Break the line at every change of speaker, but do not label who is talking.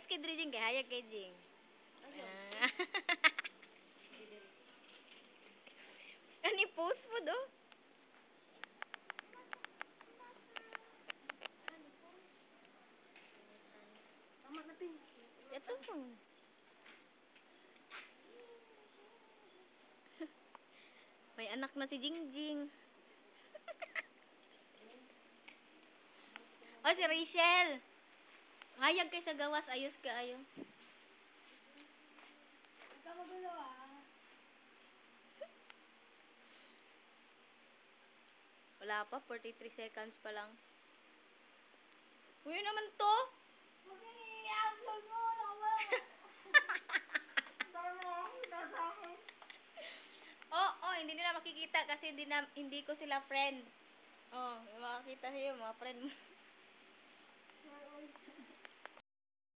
Layas kay Dre Jing, kay hayag kay Jing. Ah. Ani post mo do?
Tama na, Pin.
Ito po. May anak na si Jingjing. Oh, si Rachel. Hayag kay sa gawas, ayos ka ayo.
Ikaw magulo,
Wala pa, 43 seconds pa lang. Uy, naman to.
Mag-iiyak mo,
Oh, hindi nila makikita kasi hindi ko sila friend. Oh, makakita sa'yo, mga friend mo.